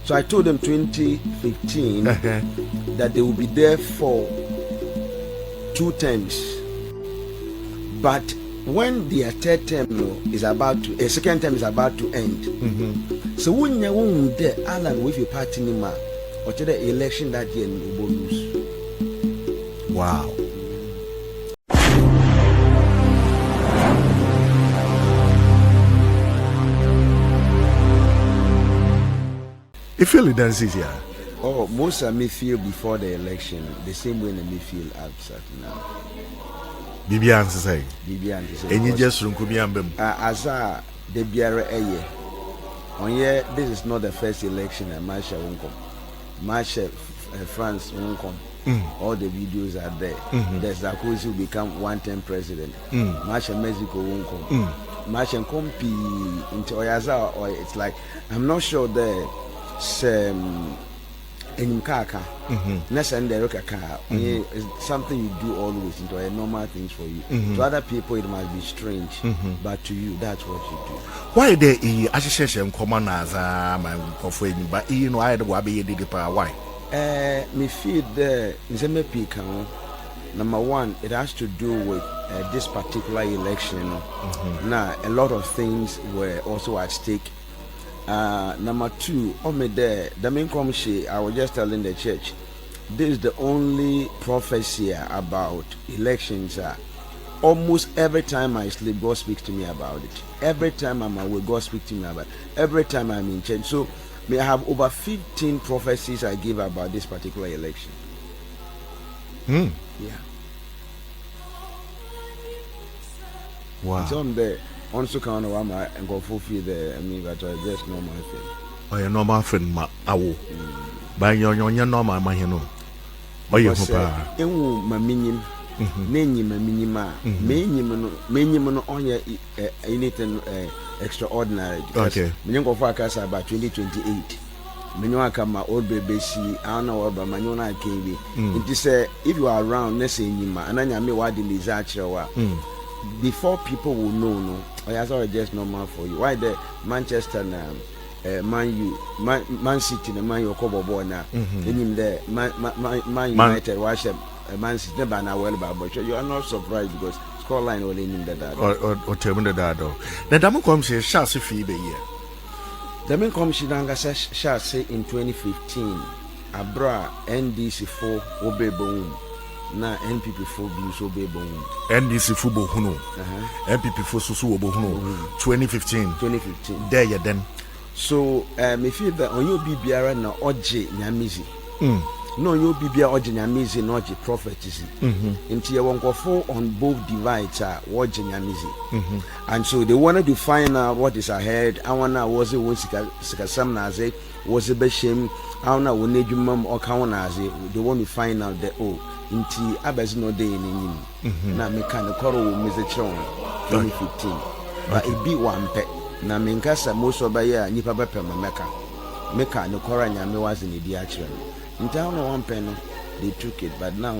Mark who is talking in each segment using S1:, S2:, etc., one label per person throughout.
S1: So I told them 2015 that they will be there for 2 terms. But when their third term is about to, a second term is about to end. So when you won't there, Alan with your party nima, or to the election that year, you will lose.
S2: Wow. You feel it dances here?
S1: Oh, most of me feel before the election the same way they may feel outside now.
S2: Bibian say.
S1: Bibian say.
S2: And you just runkubiambem.
S1: As the Biara Eye. On here, this is not the first election that Marshall won't come. Marshall France won't come. All the videos are there. There's Sarkozy will become one-term president. Marshall Mexico won't come. Marshall compete into Oyaza, or it's like I'm not sure there. Enyimkaka, something you do always into a normal things for you. To other people it might be strange, but to you that's what you do.
S2: Why the association common as my coffee, but you know I did the power. Why?
S1: Me feel the number one, it has to do with this particular election. Now a lot of things were also at stake. Number two, the main commission, I was just telling the church, this is the only prophecy about elections. Almost every time I sleep, God speaks to me about it. Every time I'm awake, God speaks to me about it. Every time I'm in church. So, I have over 15 prophecies I give about this particular election. Yeah.
S2: Wow.
S1: So I'm there. Also, kind of and go fulfill the but I just know my thing.
S2: Oh, your normal friend, ma awo. By your normal, my no. Oh, your papa.
S1: My minim, name my minima, minimum on your anything extraordinary.
S2: Okay.
S1: Minimum focus about 2028. Minimum come my old baby see, I don't know about my own KB. It is if you are around, let's say, and then I may what in the before people will know, no, I saw just normal for you. Why the Manchester now, Man City, the Man Yokobo boy now, him there, Man United, watch Man City, never now well about, but you are not surprised because scoreline will in him that
S2: or tell me the dad. The Damu comes here, shall see Fiifi year.
S1: The main commission shall say in 2015, Abra NDC 4 Obe Boom. Na NPP 4 be so be bon.
S2: NDC football huno. NPP 4 so huno. 2015. There you then.
S1: So me feel that on your BBR na oje nyamizi. No your BBR oje nyamizi no oje prophecy. Nti you won't go on both divides oje nyamizi. And so they wanted to find out what is ahead. I wanna was it once some na say was it be shame. I wanna we need mom or kawana say they want to find out that Inti abezi no day in na meka ne koro wo message 2015 but it be one pet na menkasa most of ya nipa bepe meka ne koro nyame was in the actually inti no one pen no they took it but now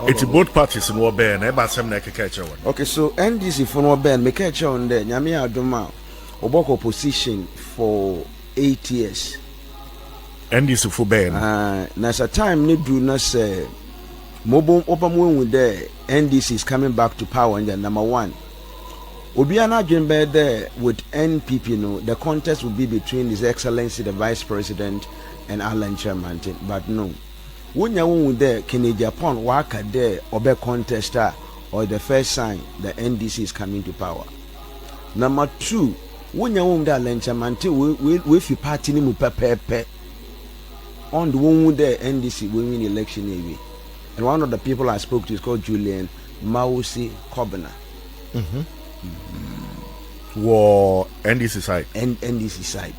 S2: it's both parties no be na e ba sem na keke one.
S1: Okay, so NDC for no be make keke on there nyame adoma oboko position for 8 years
S2: NDC for be
S1: na sa time ne do na say Mobile open with the NDC is coming back to power and number one. Obiana Jimbe there with NPP, no, the contest will be between His Excellency the Vice President and Alan Chairman. But no. When you with there, Kennedy Agyapong waka there or be contester or the first sign the NDC is coming to power. Number two, when you with Alan Chairman, with your party name pepe on the one with the NDC will win election maybe. And one of the people I spoke to is called Julian Mausi Kobina.
S2: War NDC side.
S1: NDC side.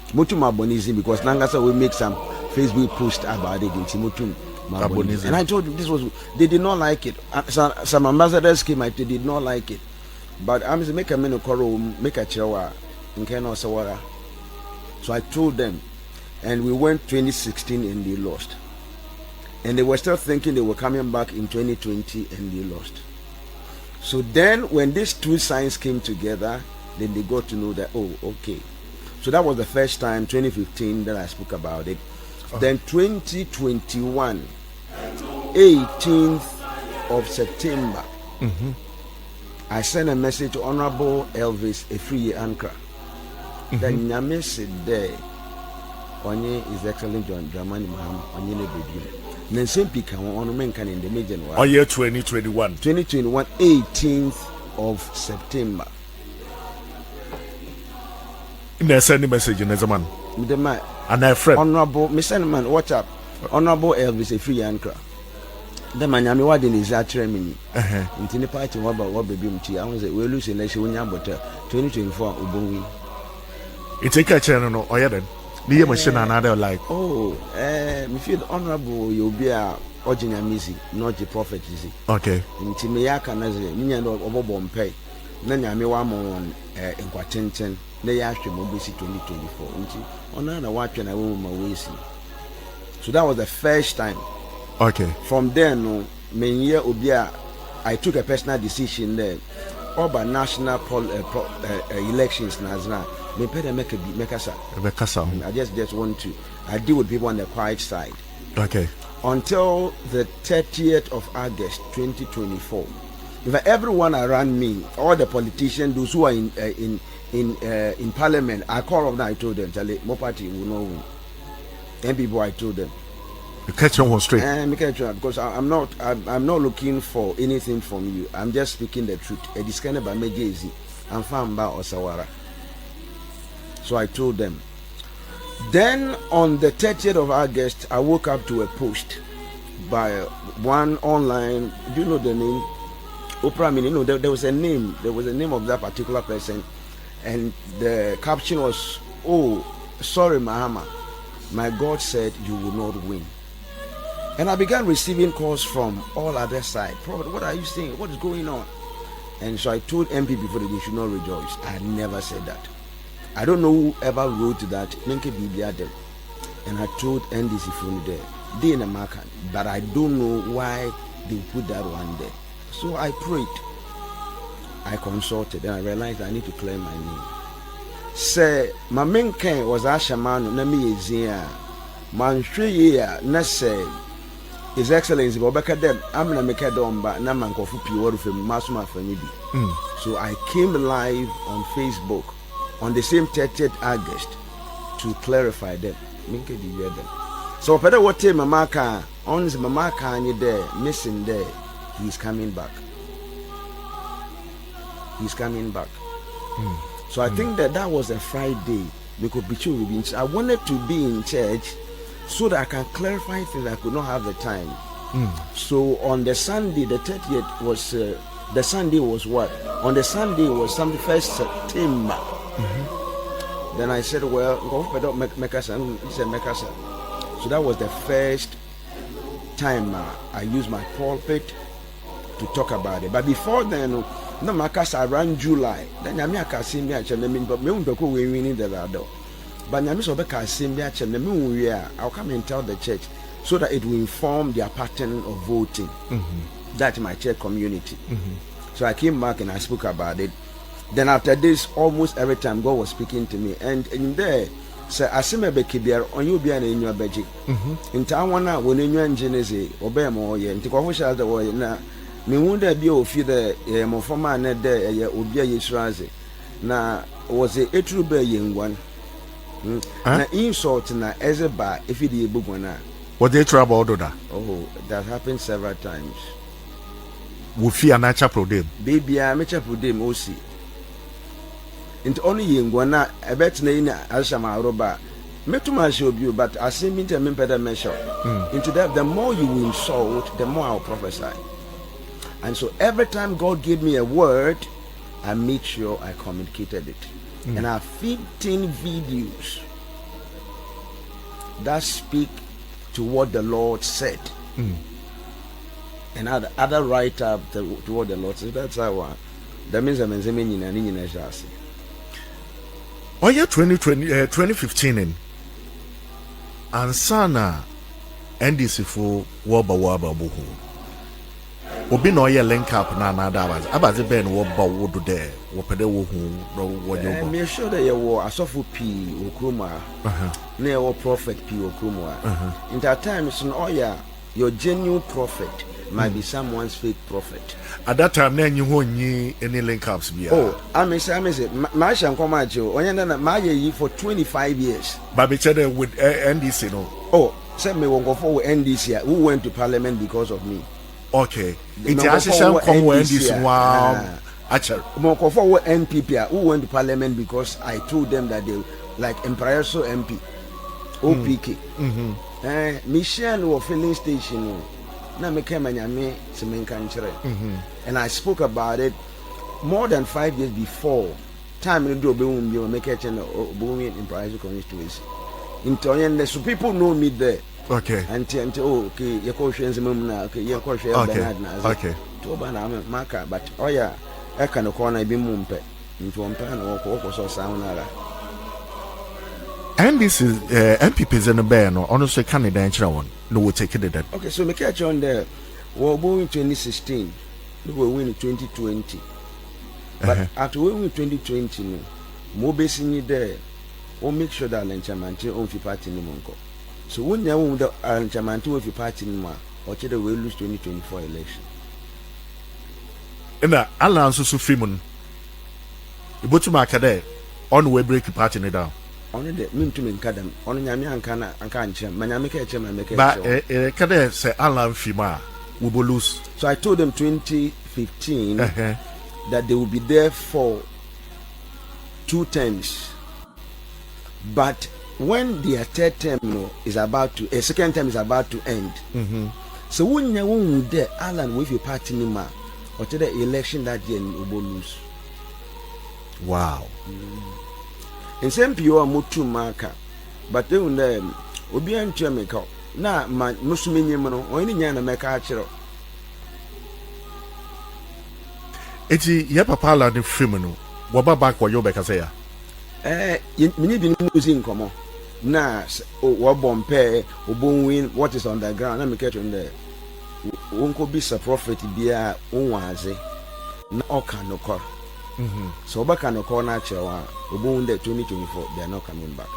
S1: Mutum Abonizi because Nangasa will make some Facebook post about it in Mutum Abonizi. And I told you this was they did not like it. Some ambassadors came, they did not like it. But I'm to make a menokoro, make a chawa in Keno Sawara. So I told them, and we went 2016 and they lost. And they were still thinking they were coming back in 2020 and they lost. So then when these two signs came together, then they got to know that, oh, okay. So that was the first time, 2015, that I spoke about it. Then 2021, 18th of September, I sent a message to Honorable Elvis Efriye Ankra. Then Nyame said there, Onye is excellent John Dramani Mahama, Onye Nebedi. Then same pika on men can in the major.
S2: Oh, year 2021.
S1: 2021, 18th of September.
S2: Send a message in the man.
S1: The man.
S2: And I friend.
S1: Honorable, Mr. Man, watch up. Honorable Elvis Efriye Ankra. The man, I'm what in his attremini. In the party, what about what baby? I was a well losing election when you're 2024 Ubungi.
S2: It's a catcher, no, or then. The machine another like.
S1: Oh, me feel honorable, you'll be a original music, not the prophet.
S2: Okay.
S1: In Timiaka, Nanya over Bombay. Nanya me one more in Quatenton. They asked him obviously 2024. On another watch and I won't my way see. So that was the first time.
S2: Okay.
S1: From then, no, year Obia, I took a personal decision there. About national elections, Nazna. Me pay them make a I just want to. I deal with people on the quiet side.
S2: Okay.
S1: Until the 30th of August, 2024. If everyone around me, all the politicians, those who are in Parliament, I called them. I told them, "Charlie, my party will not win." And people, I told them.
S2: You catch one straight.
S1: Because I'm not looking for anything from you. I'm just speaking the truth. It is kind of a easy. I'm found by Osawara. So I told them. Then on the 30th of August, I woke up to a post by one online. Do you know the name? Oprah. I mean, you know, there was a name. There was a name of that particular person, and the caption was, "Oh, sorry, Mahama. My God said you will not win." And I began receiving calls from all other sides. Prophet, what are you saying? What is going on? And so I told MP before that they should not rejoice. I never said that. I don't know who ever wrote that. And I told NDC from there. They in the market, but I don't know why they put that one there. So I prayed. I consulted and I realized I need to clear my name. Say, my main king was Ashamanu, Nami Ezia. Manshriya, Nase. His Excellency, Bobeka Dem, Amna Mekadomba, Naman Kofu Piwaru from Masuma Famibi. So I came live on Facebook on the same 30th August to clarify them. So, Peter, what time Mamaka, on the Mamaka, and there, missing there, he's coming back. He's coming back. So I think that was a Friday. Because I wanted to be in church so that I can clarify things I could not have the time. So on the Sunday, the 30th was the Sunday was what? On the Sunday was some 1st September. Then I said, well, go make us. He said, make us. So that was the first time I used my pulpit to talk about it. But before then, no Makasa around July. Then Yamia seen me at Chemin, but me won't we winning the ladder. But Yamisobeka seen me at Chemin, I'll come and tell the church so that it will inform their pattern of voting. That's my church community. So I came back and I spoke about it. Then after this, almost every time God was speaking to me, and in there, say asime bekibiar on you be an in your beji. In Tawana, when in your engineer, obey more, and take off the way now. Me wonder be of you the Mofoma net there, Ubia Yisrazi. Now, was a true young one. Na insult na Ezeba if you did book one.
S2: What they trouble do that?
S1: Oh, that happened several times.
S2: We fear nature pro them.
S1: Baby, I met up with them also. Into only young one, I bet Nina Alshama Roba. Me too much of you, but I see me to me better measure. Into that, the more you insult, the more I'll prophesy. And so every time God gave me a word, I made sure I communicated it. And I have 15 videos that speak to what the Lord said. And other write up to what the Lord said. That's how that means I'm in a
S2: oh, yeah, 2015 in Ansana NDC for Waba Buhu. obi no ye link up na abaze ben wo ba wo do there wo pede wo hu wo yo
S1: me sure that you were asofo p okroma na you prophet p okroma in that time it's no your genuine prophet might be someone's fake prophet.
S2: At that time, then you won't need any link ups.
S1: Oh, I say, my shan come at you. Only my year for 25 years.
S2: But we said with NDC, no.
S1: Oh, send me one go for NDC who went to parliament because of me.
S2: Okay. It's actually come with NDC. Wow. Actually,
S1: more for NPP who went to parliament because I told them that they like Emperor so MP, OPK. Michelle was filling station. Na me came and me and I spoke about it more than 5 years before. Time to do a make a channel in private constituency. So people know me there.
S2: Okay.
S1: And okay, your questions okay, your question ElBenard na.
S2: Okay.
S1: To bana marker, but oh yeah, I can corner be mumpe into one pan or so sound.
S2: And this is MPPs in the bear, no, honestly, Canada one. No, we'll take it that.
S1: Okay, so we catch on there. We're going in 2016, we will win in 2020. But after we win 2020, no, more basically there, we'll make sure that Lanchamanti on the party in Monko. So when you win the Lanchamanti with the party in Ma, or we will lose 2024 election.
S2: And that Allah also so Freeman. You put to mark there on we break the party down.
S1: Only the mean to me, Cadam, only Yami and Kana and Kancha, Manamika, and make it.
S2: But Kade say Alan Fima, we will lose.
S1: So I told them 2015 that they will be there for 2 terms. But when their third term is about to, a second term is about to end. So when you won't there, Alan with your party nima, or to the election that year, we will lose.
S2: Wow.
S1: In some people mutu marker, but they will be an chemical. Na man musumini mono, or any yana make a chiro.
S2: It's ye papa la de femino. Waba back what you back say.
S1: Many been losing come na what bompe or win what is on the ground. Let me catch on there. Won't be a prophet be a unwaze. No can no call. So back on the corner chair, we 2024, they are not coming back.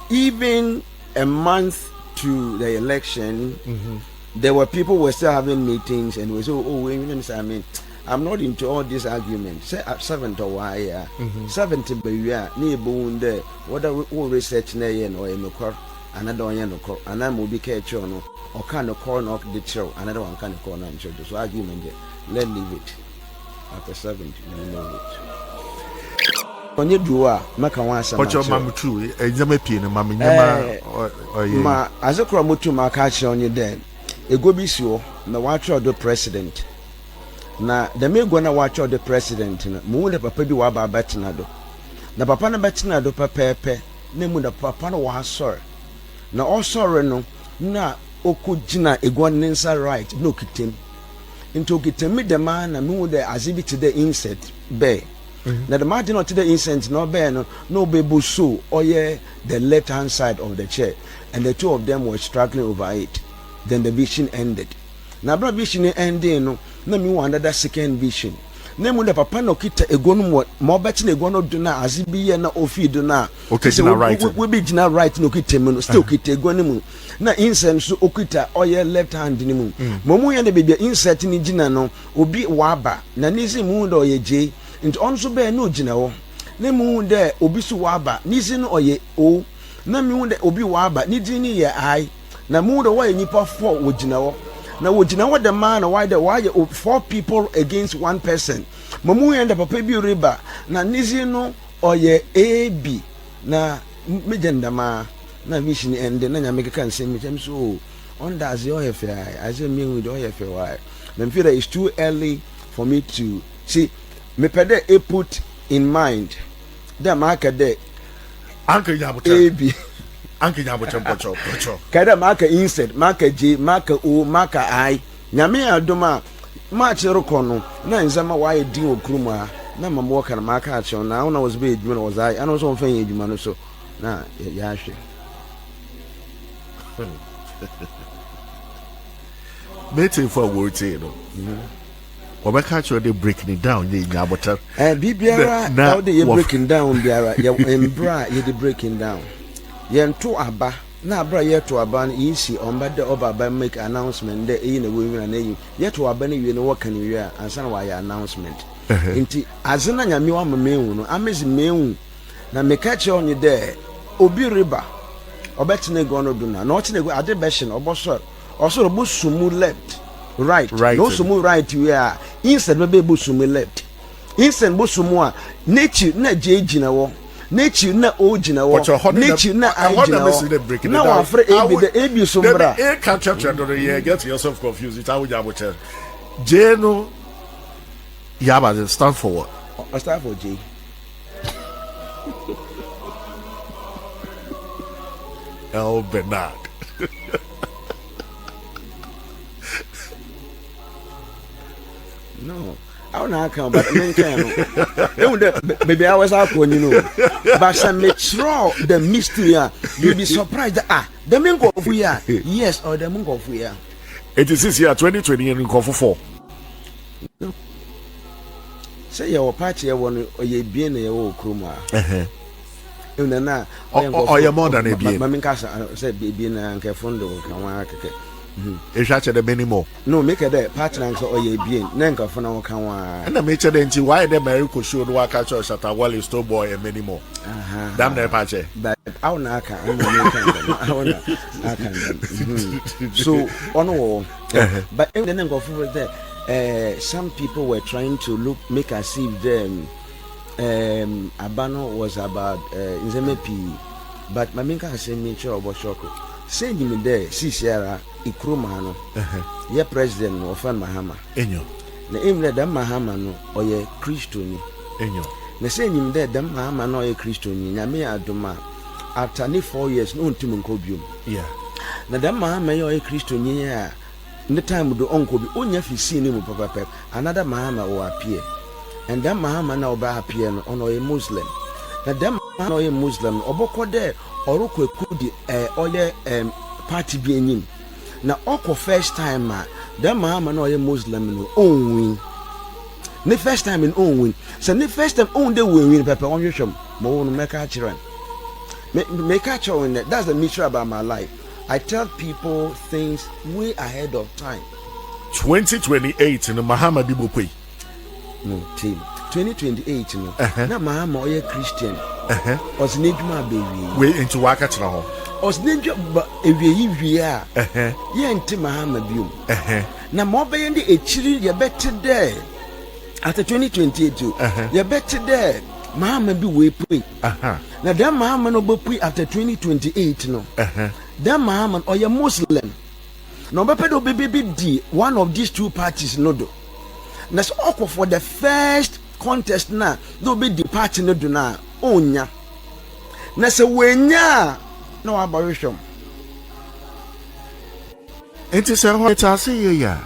S1: Even a month to the election, there were people who were still having meetings and we say, oh, wait a minute, I mean, I'm not into all these arguments. Say at 70 why 70 by year, near boon there, what are we research or in the court, another one in the court, and I'm will be catch on or kind of call knock the show, another one kind of call and show. So argument there, let's leave it. After 70, you know it. When you do make a once a
S2: what your mamma true, a Yamapian, and Mamma Yama,
S1: as a chromoto mark on your dead. A go be sure, the watch of the president. Now, the may gonna watch of the president, moon the papa be waba betinado. The papa betinado pepe, name the papa was sorry. Now, all sorry no, na okujina a guaninsa right, no kitim. Into kitemi the man and move the azibi to the insect bear. Now the man did not to the insect no bear no baby so or the left hand side of the chair, and the two of them were struggling over it. Then the vision ended. Now bro vision ending no me want that second vision. Name the papa no kita egonu more better egonu do na azibi na ofi do na.
S2: Okay, so right.
S1: We be jina right no kitemu no still kita egonu mu. Na insect so okita oye left hand ni mu. Momu ya de baby insect ni jina no obi waba na nizi mu do oye je. Nti onso be no jina wo. Na mu de obi so waba nizi no oye o. Na mu de obi waba ni dini ye ai. Na mu do oye nipa 4 wo jina wo. Now, what you know what the man or why 4 people against 1 person? Mamu and the papa be riba. Na nizino or ye AB. Na mijendama. Na vision and then I make a can say me so on does the OFI. I say me with OFI. Then feel that it's too early for me to see me pede a put in mind the market there.
S2: Uncle
S1: AB.
S2: Anki nyabo pocho.
S1: Kada maka insert, maka J, maka O, maka I. Nyame adoma match rokono na nzama waye din okruma na mamo kana maka acho na una was be edwuma was I and also fan edwuma no so na ya hwe.
S2: Meeting for word, you know. Or catch you breaking it down, the Yabuta.
S1: Bibiara, now they breaking down, Biara, Embra, you're breaking down. Yen to Abba, now bra yet to Aban easy on bad the Oba make announcement there in a women and name. Yet to Abani, you know what can you hear and some why announcement. Inti, as an Yamiwa Meun, I miss Meun. Now me catch on you there, Obi Riba, or better Negono Duna, not in a adebation or bossor, also a busumu left. Right. No sumu right you are. Instead maybe busumu left. Instead busumua nature na jina wo. Nature na ojina wo. Nature na ajina wo. Now after the AB sombra.
S2: Can't chapter get yourself confused. It's how you tell. Jeno Yaba stand for what?
S1: I stand for J.
S2: ElBenard.
S1: No, I don't know how, but I mean, maybe I was out when you know. But some throw the mystery, you'll be surprised that the men go for ya, yes, or the men go for ya.
S2: It is this year 2020 and go for 4.
S1: No. Say your party, I want or ye be in your kruma.
S2: Or you're more than a being.
S1: Mammy Casa said, be in a cafondo, can work.
S2: It's actually the many more.
S1: No, make a day partner or ye being Nanka for now can one. And
S2: I made you why the American should work at church at a wally store boy and many more. Damn the patch.
S1: But I can. So, on all. But in the name of there, some people were trying to make as if them Abano was about Nzemepi. But my main said, me sure about Shoko. Send me there, see Sierra, Ikrumano, ye president of Mahama.
S2: Enyo.
S1: The aim that Mahama no, or ye Christian.
S2: Enyo.
S1: The same him there, the Mahama no ye Christian, Yame Adoma. After 4 years, no Timuncobium.
S2: Yeah.
S1: Now, the Mahama yo ye Christian, yeah. In the time of the uncle, be only if you see him, Papa Pep, another Mahama will appear. And that Mahama now by appear on a Muslim. Now, them no ye Muslim, or Boko there. Oroko kudi oye party bi enyim na oko first time that Mahama no ye Muslim no own win ne first time in own win so ne first time own dey win papa on hwehwem mo won make a children make a children. That's the mystery about my life. I tell people things way ahead of time.
S2: 2028 in the Mahama Dibopwe.
S1: No team 2028 no na Mahama oye Christian os nedwuma baby
S2: we into waka tena ho
S1: os nedwuma ewie a ye nti Mahama biom na mo be yende echiri ye better there after 2028 ye better there Mahama bi we pray na that Mahama no be pray after 2028 no that Mahama oye Muslim no be pedo be di one of these two parties no do na so for the first contest na do be the party no do na onya na se wenya na wa barishom
S2: enti se ho ta se ye ya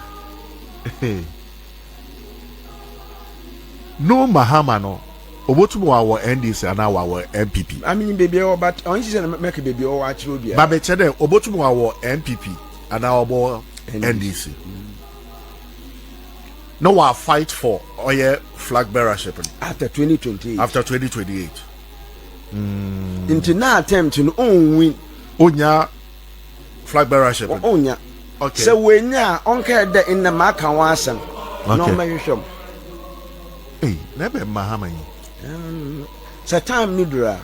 S2: no Mahama no obotumo wa wo NDC ana wa wo MPP
S1: I mean baby o but on say make baby o wa chiro bia
S2: ba be chede obotumo wa wo MPP ana obo NDC no wa fight for oye flag bearership
S1: after 2028
S2: after 2028
S1: into na attempt to own win
S2: onya flag bearership
S1: onya
S2: okay
S1: so wenya onka de in the maka wasam no mayhwem
S2: eh na be Mahama yi
S1: so time nidra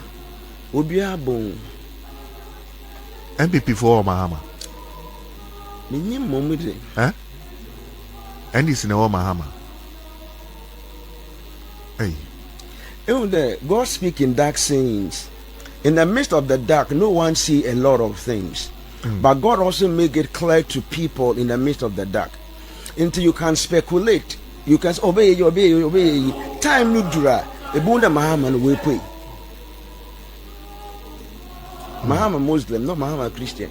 S1: obi abon
S2: MPP for Mahama
S1: minim momudi
S2: and this in Mahama. Hey.
S1: God speak in dark sayings. In the midst of the dark, no one see a lot of things. But God also make it clear to people in the midst of the dark. Until you can speculate. You can obey. Time no dura. Ebunda Mahama no we pray. Mahama Muslim, not Mahama Christian.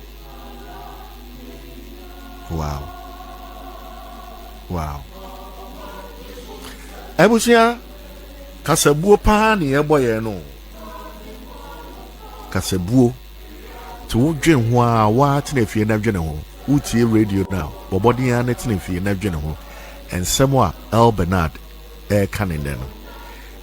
S2: Wow. Ebusia kasabuo pa na ye boye no. Kasabuo to wodwen ho a wa tena fie na dwene ho. utie radio now bobodi ya net ne fie na dwene ho ensemo a ElBenard can in there no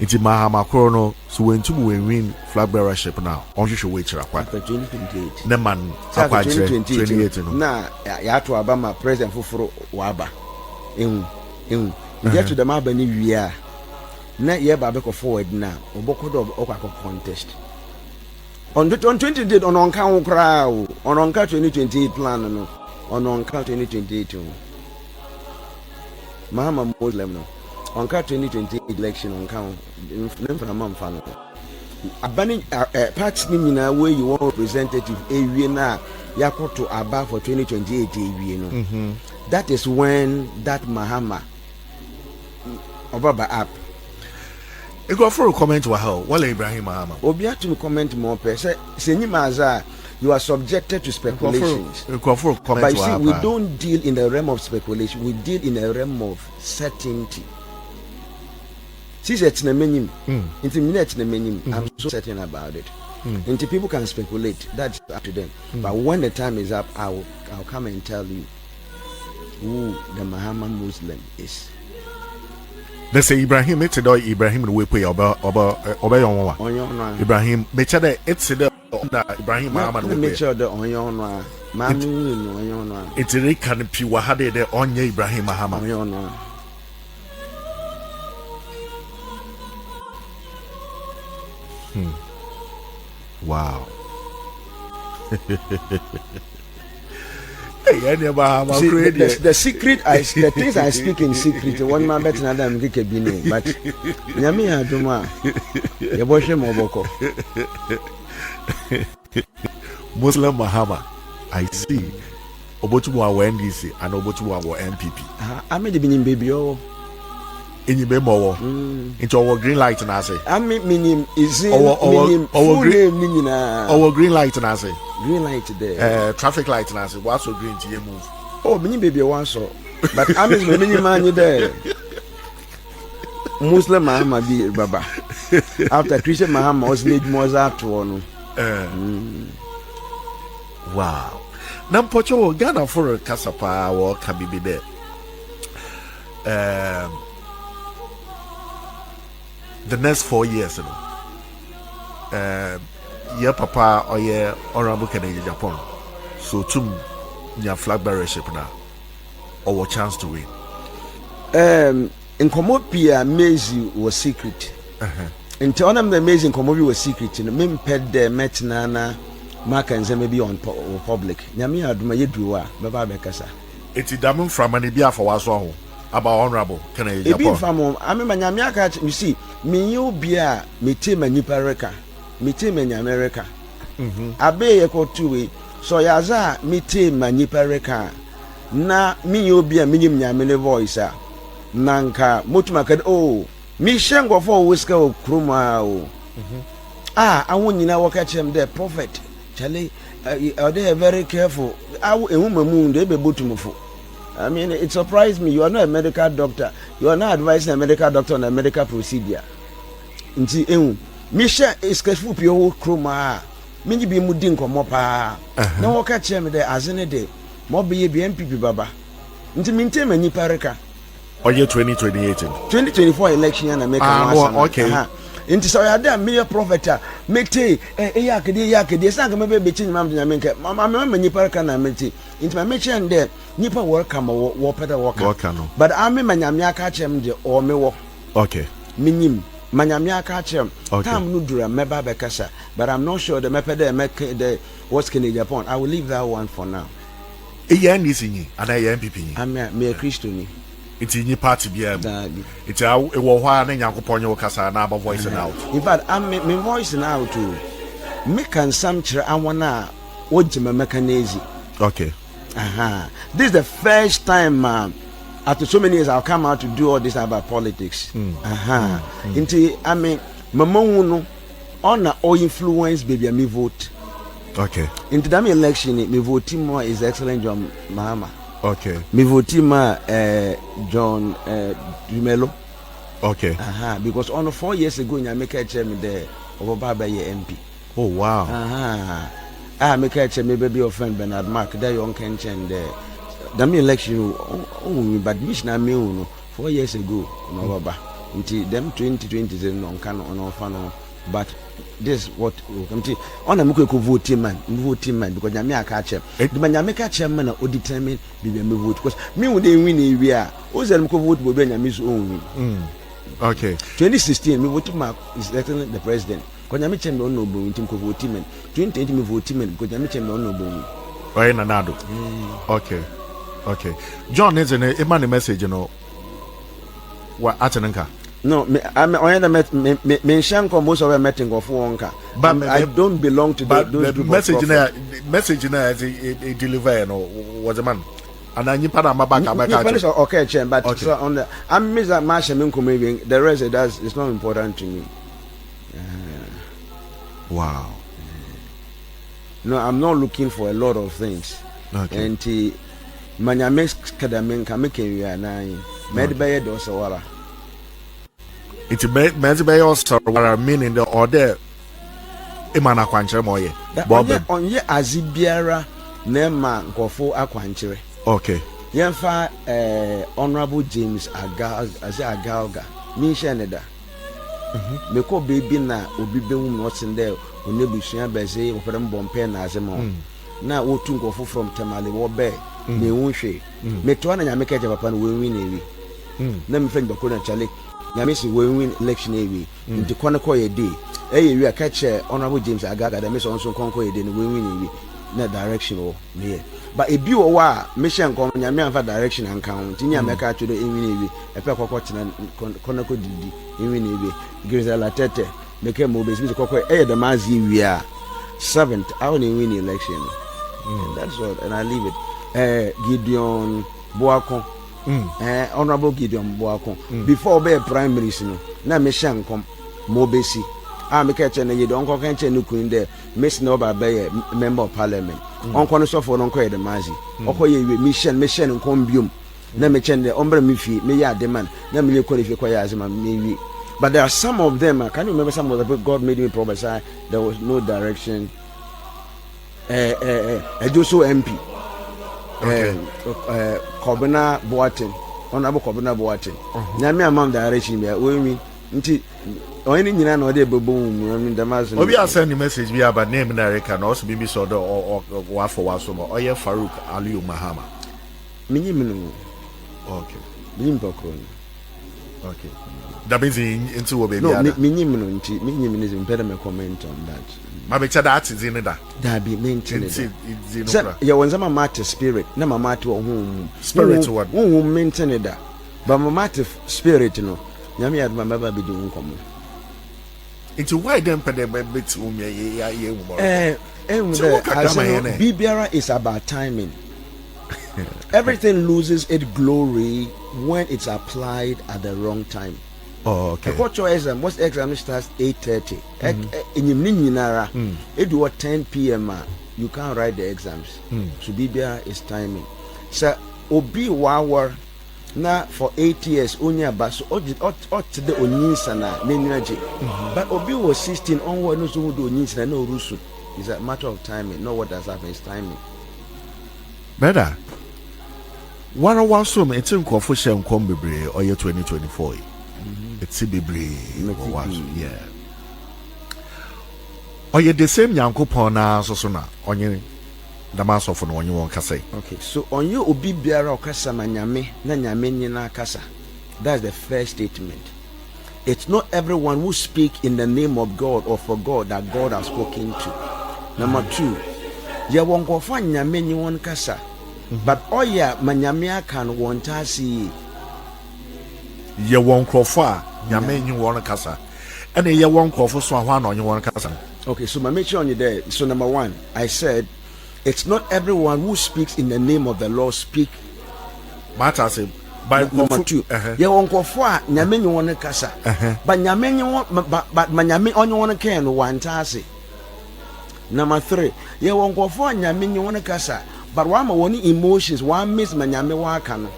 S2: nti Mahama kro no so wentum win flag bearership now on hwehwe we kira kwa
S1: 2028
S2: ne man akwa 2028 no
S1: na ya to abama president foforo waba ehu get to the maba ni wia na ye ba be ko forward na obokodo okwa contest on 2028 on kan wo kra o on kan 2028 plan no on kan 2028 Mahama Muslim no on kan 2028 election on kan nemfana mamfa no abani party ni nyina wey you want representative ewie na yakoto aba for 2028 ewie no that is when that Mahama Obaba app.
S2: You go for a comment wa how wala Ibrahim Mahama.
S1: Obia to comment more per say Nimaza, you are subjected to speculations.
S2: You go for a comment
S1: but you
S2: wa
S1: see, we don't deal in the realm of speculation, we deal in the realm of certainty. See it's na menim. I'm so certain about it. Until people can speculate, that's up to them. But when the time is up, I'll come and tell you who the Mahama Muslim is.
S2: They say Ibrahim it's the Ibrahim the way pay oba yon Ibrahim make sure that it's the Ibrahim Mahama the way
S1: make sure the onyon no
S2: it's the can pi wa hade the onye Ibrahim Mahama
S1: onyon no
S2: wow. Hey,
S1: the secret, the things I speak in secret, one man better than them, but Yami Aduma, Yaboshe Moboko.
S2: Muslim Mahama, I see. Obotuwa NDC and Obotuwa MPP.
S1: I made the beginning baby.
S2: In your memo, into our green light, and I say,
S1: I mean, is
S2: our green light, and I say.
S1: Green light there.
S2: Traffic light and I say, what's so green to you move?
S1: Oh, mini baby one so. But I mean, mini man there. Muslim Mahama be Baba. After Christian Mahama was made Mozart to one.
S2: Wow. Now, Pocho, Ghana for a Casapa or can be there. The next 4 years, you know. Your papa or your honorable Kennedy Agyapong. So to your flag bearership now. Or a chance to win.
S1: In Komopia Mezi was secret. In Tonam the amazing Komobi was secret. In the main pet the Metinana Mark and Zemebi on public. Yamia Dumayedua, Baba Bekasa.
S2: It's a damn from an Ibia for us all about honorable Kennedy Agyapong.
S1: I mean, Yamiaka, you see, me you beer, me team and Nipareka. Me team in America. Abe yeko tuwe. So yaza me team and Nipareka. Na mi yo be a minimum yamene voice. Nanka mutumakad oh. Mi shango for whisker o kruma o. I want you now catch him there, prophet. Charlie, are they very careful? A woman moon they be butumufu. I mean, it surprised me. You are not a medical doctor. You are not advising a medical doctor on a medical procedure. Nti Misha is careful pure chroma. Many be mudding come up. No catch him there as any day. More be MPP Baba. Into maintain any paraka.
S2: Or year 2028.
S1: 2024 election and make
S2: okay.
S1: Into so I had mere prophet. Mete, yakadi, sang maybe between Mamma, Mamma, Niparaka and Meti. Into my mention there, Nipa work come or better work. But I mean, Manyamia catch him or me walk.
S2: Okay.
S1: Minim. Manyamia catch him. Tam Nudra, Meba Bekasa. But I'm not sure the Mepede make the what's Kennedy Agyapong. I will leave that one for now.
S2: A young is in ye, and I am MPP.
S1: I'm a Christian.
S2: It's in your party, it's a while and Yankoponyo Casa and Abba voicing out.
S1: In fact, I'm voicing out to make some I wanna watch my mechanism.
S2: Okay.
S1: This is the first time, after so many years, I'll come out to do all this about politics. Into, I mean, Mamono, on or influence, baby, me vote.
S2: Okay.
S1: Into that election, me vote more is excellent John Mahama.
S2: Okay.
S1: Me vote John Dumelo.
S2: Okay.
S1: Because on 4 years ago, I make a chairman there over Baba MP.
S2: Oh wow.
S1: me catch me baby your friend Bernard Mark there you can change the election but which na me 4 years ago no baba until them 2020 no can on fan but this what come to on am ko vote man because na me aka chem the man me ka chem na o determine be me vote because me wo dey win e wi a o ze me ko vote bo be nya me so win.
S2: Okay,
S1: 2016 me vote mark is electing the president because na me chem no bo until ko vote man 2020 me vote man because na me chem no bo win.
S2: Oye nanado. Okay. John is in a man message what atenenka.
S1: No, I'm met shanko most of them meeting of Wonka. But I don't belong to those group
S2: message in as a deliver was a man. And I knew Panama
S1: okay, Chen, but okay. So on the I'm Mr. Mashaminko maybe the rest it does it's not important to me.
S2: Wow.
S1: No, I'm not looking for a lot of things.
S2: Okay.
S1: And Manyamex Kadamenka making you and I made by a dosawara.
S2: It's a medbay also meaning the order Imana Quancher Moye.
S1: Bob on ye Azibiara Nema Gofo Aquanchire.
S2: Okay.
S1: Yenfa Honorable James Agalga. Mishaneda. Meko baby na obi be what's in there when you be sure beze or them bompe na azemo. Na wotu Gofo from Tamale Wobe. Ne wunhwe. Metwana nyameka Japan we win ewi. Na me friend bakona chale. Nyamisi we win election ewi. Nti kwana ko ye day. We catch Honorable James Agaga that Miss also conquer ye day we win ewi. Na direction o me. But e bi o wa mission kon nyame anfa direction an kan. Nti nyameka atwo do win ewi. E pe kokko tena kwana ko didi win ewi. Grisela tete meke mo be kokko the mazi wi a 7th I will win election. And that's all and I leave it. Gideon Boakon. Honorable Gideon Boakon. Before be primaries no na me shankom mobesi me catch na ye don ko kan che no kun there miss no ba be member of parliament onko no so for no ko ye de mazi okoye we mission nkom biom na me chen de ombre me fi me ya de man na me ko fi ko ya azima me wi but there are some of them can you remember some of the people God made me prophesy there was no direction Ejoso MP Kobina Boatin Honorable Kobina Boatin na me amam direction be we mi nti only nyina na ode bobom I mean the mass
S2: obi send the message be about name na reka na also be so do wa for wa so mo oye Farouk Aliyu Mahama
S1: minyim no
S2: okay
S1: minyim pokro
S2: okay that means into what baby
S1: no minyim no nti minyim is impede me comment on that
S2: ma be that is in that
S1: be maintain it
S2: so
S1: ya wanzama matter spirit na mama ate wo
S2: spirit what
S1: wo maintain it that but mama matter spirit no nyame ya mama ba be di nkomo
S2: into why them pede bit ye
S1: Bibiara is about timing. Everything loses its glory when it's applied at the wrong time.
S2: Oh, okay.
S1: What's your exam? What's exam starts 8:30. In your it do at 10 p.m. You can't write the exams. So Bibiara is timing. So Obi Wawar na for 8 years onya baso the onyinsa na nenyinaje. But Obi was 16 onward no so do onyinsa na orusu. It's a matter of timing. Not what has happened, it's timing.
S2: Better. One of us some it's in Confushion Combebre or year 2024. It's a bebre. Yeah. Or you the same Yanko Pona Sosuna on you the mass of one you want to say. Okay,
S1: so on you Obi Biara Kasa Manyame, Nanyame Nina Kasa. That's the first statement. It's not everyone who speak in the name of God or for God that God has spoken to. Number 2, ya won't go find Nyame one kasa. But oh yeah, Manyamia can want to see.
S2: You won't call far, Nyame you want kasa. And you won't call for someone on you want kasa.
S1: Okay, so my make sure on you there. So number 1, I said it's not everyone who speaks in the name of the Lord speak.
S2: Matter say by
S1: number 2, you won't go far, Nyame you want kasa. But Nyame you want but Manyame on you want can one tasi. Number 3, you won't go for Nyame you want kasa. But one more emotions, one miss Manyame wakano.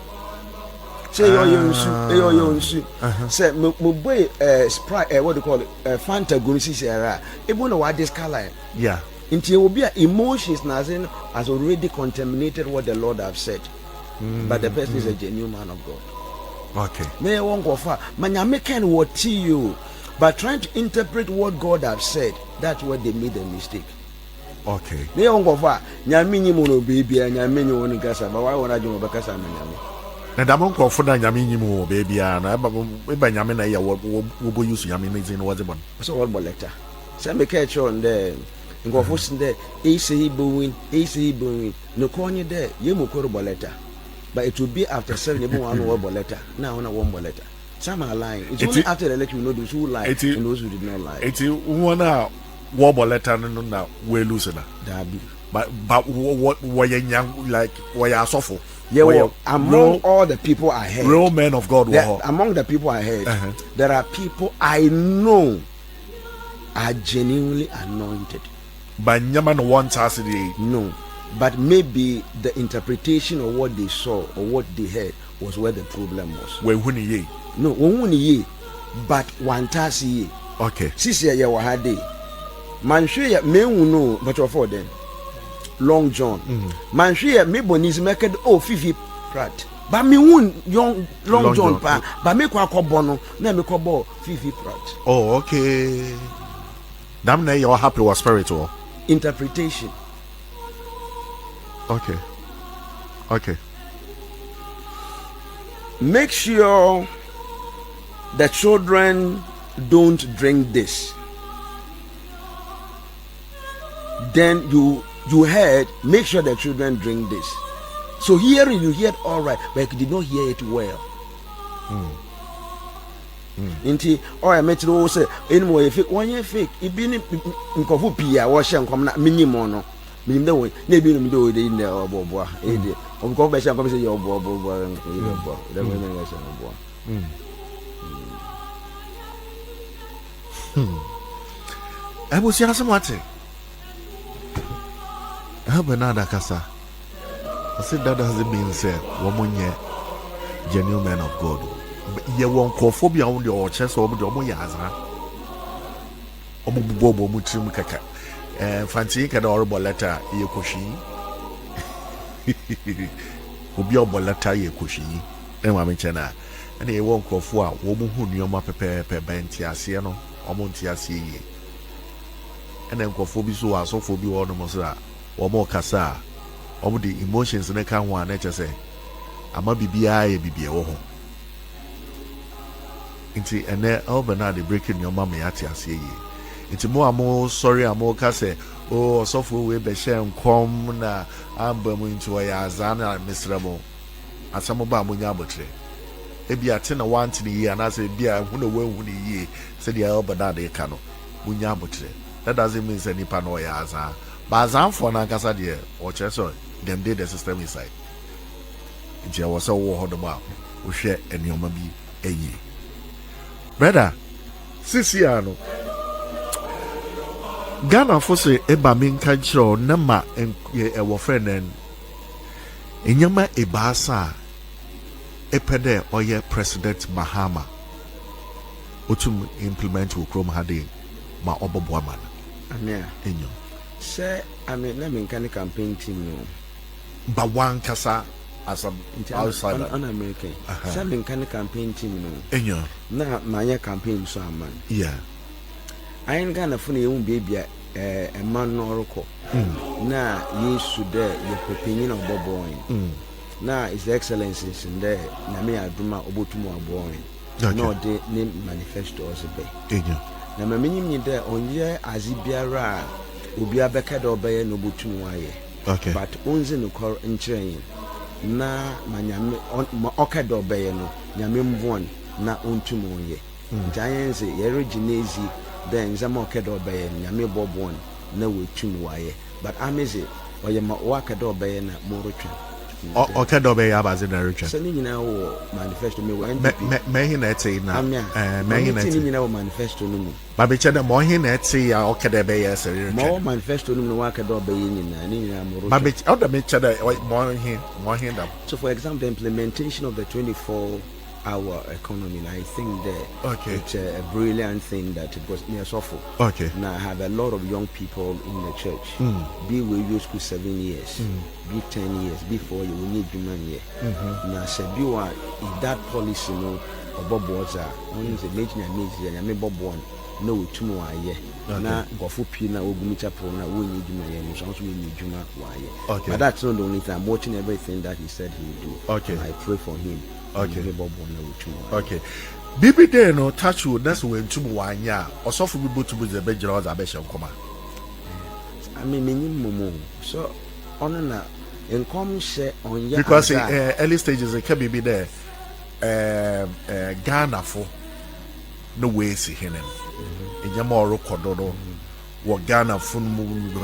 S1: Say your yonsu. Say boy Sprite what do you call it? Fanta Gunisi Sierra. It won't know what this color.
S2: Yeah.
S1: Into will be emotions has already contaminated what the Lord have said. But the person is a genuine man of God.
S2: Okay.
S1: May won't go far. Man, can what you, but trying to interpret what God have said, that's where they made a mistake.
S2: Okay.
S1: They won't go far. Nyamini mono baby and Yamini won't cassa, but why would I do a Bacassa Manami?
S2: And I'm going for that Yamini baby, and I by Yamina, what will use Yamini in what's one?
S1: So what letter? Send me catch on there. And go for there. AC booing, no corner there. You will call a letter. But it will be after 7 1 word letter. Now on a 1 letter. Some are lying. It's only after the election you know those who lie and those who did not lie.
S2: It's one word letter now we're losing that. But what were young like were you suffer?
S1: Yeah, well, among all the people I heard,
S2: real men of God were
S1: among the people I heard, there are people I know are genuinely anointed. But
S2: Nyaman one Saturday.
S1: No. But maybe the interpretation of what they saw or what they heard was where the problem was. No, but one task ye.
S2: Okay.
S1: Sisi ya wahade. Man sure ya me no but for them. Long John. Man sure ya me boniz make Fiifi Pratt. But me won young Long John pa. But me kwa bono na me kwa bo Fiifi Pratt.
S2: Oh, okay. Damn, now you're happy was spiritual
S1: interpretation.
S2: Okay.
S1: Make sure the children don't drink this. Then you heard, make sure the children drink this. So hearing, you heard all right, but you did not hear it well. Inti I met you say anymore if it 1 year fake, it be in Pia, wash and come minimum. No, maybe you do it in there or boa. Of course, I come say your boa and the women as a boa.
S2: I was here somewhat. ElBenard Akasa. I said that doesn't mean say 1 year genuine man of God. You won't call phobia on your chest or the Omoyaza. Omobobo Mutum Kaka. Fancy can horrible letter, Yokoshi. Obiobo letter, Yokoshi. And Mamachana. And he won't call for a woman who knew my pepe bentia siano, or montia si. And then Kofobiso are so phobia or Mosa, or more Casa, or the emotions in the can one nature say. I might be BBO. Inti ene ElBenard breaking your mommy at ye. Inti more sorry I'm more kase oh software we be share come na ambam into a yazana miserable asamoba munya botre ebi ate na want ni ye na say bia hu na wan ni ye say the ElBenard e ka no munya botre. That doesn't mean say nipa no yaza but azan for na kasa de o cheso them did the system inside. Inti was so wo hodoma wo hwe enioma bi eyi. Brother, Sisiano Ghana for say eba min kanchro nama ewo friend and enyama ebasa epede oye President Mahama otum implement ukrom hade ma oboboa man.
S1: Amia.
S2: Enyo.
S1: Say I mean let me can campaign team no.
S2: Ba wan kasa as an outsider
S1: un-American. Some kind of campaign team no.
S2: Enyo.
S1: Na my campaign so man.
S2: Yeah.
S1: I ain't gonna funny young baby a man no roko. Na yesu there your opinion of boy. Na his excellencies in there na me aduma obotumu aboy. No de name manifesto ose be.
S2: Enyo.
S1: Na me minim ni there onye azibiara obi abeka de obeye no obotumu aye.
S2: Okay.
S1: But onze no kor nkyerɛn na manyame okada obeye no nyame mvon na ontumu ye. Giants ye originate then zama okada obeye nyame bobon na wetumu waye. But ameze oye ma wakada obeye na morotwa.
S2: Okada obeye abaze na rotwa.
S1: So ni nyina wo manifesto me
S2: me hin na ete na
S1: me hin na ete ni nyina wo manifesto no mu. Ba
S2: be chede mo hin na ete ya okada obeye se rotwa.
S1: Mo manifesto no wakada obeye ni nyina morotwa.
S2: Ba be oda me chede mo hin da.
S1: So for example the implementation of the 24 our economy. And I think that it's a brilliant thing that it was near suffer.
S2: Okay.
S1: Now I have a lot of young people in the church. Be we use school 7 years, be 10 years before you will need human year. Now say be one if that policy no or Bob was only the major and I may Bob one no 2 more year. Now go for Pina or Gumicha Prona, we need human year, so we need human why.
S2: Okay.
S1: But that's not the only thing. I'm watching everything that he said he would do.
S2: Okay.
S1: And I pray for him.
S2: Okay.
S1: Okay.
S2: Bibi there no touch wood that's when to one ya or so for people to be the bed or the best of comma.
S1: I mean, so on na income share on ya
S2: because early stages it can be there. Ghana for no way see him in your more record what Ghana for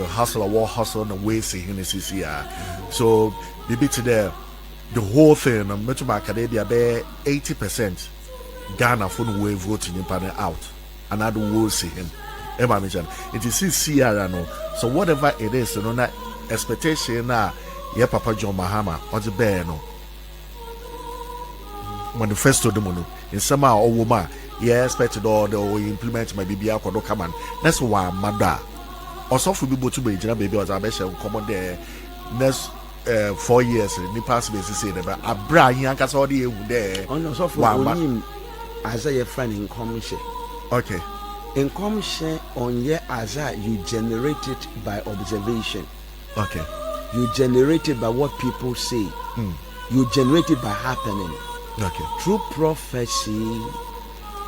S2: hustle or war hustle no way see him is here. So Bibi today. The whole thing, I'm not about Canada, be 80% Ghana for the way voting in panel out. Another will see him. Emma mentioned it is Sierra no. So whatever it is, you know, that expectation now, yeah, Papa John Mahama, or the bear no. Manifesto the mono in somehow or woman, yeah, expected all the implement my BBA could come on. That's why Mada. Also, for people to be baby or Zabesha come there. Next 4 years, the past basis say that a brand yankas all the there.
S1: On also for him as a friend in common share.
S2: Okay.
S1: In common share on year as you generate it by observation.
S2: Okay.
S1: You generate it by what people say. You generate it by happening.
S2: Okay.
S1: True prophecy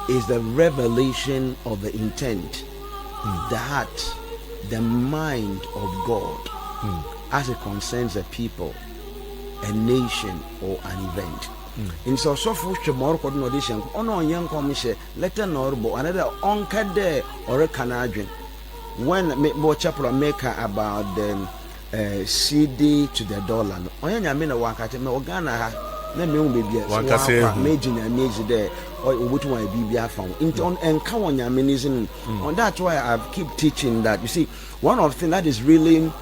S1: is the revelation of the intent, the heart, the mind of God. As it concerns a people, a nation, or an event. In so for more coordination, on young commission, let an orbo, another onka there or a canadian. When more chapel maker about the CD to the dollar, on your mina wakati, no Ghana, let me be a major amazing there, or what my BBA found. Into and come on your minism. On that's why I keep teaching that. You see, one of the things that is really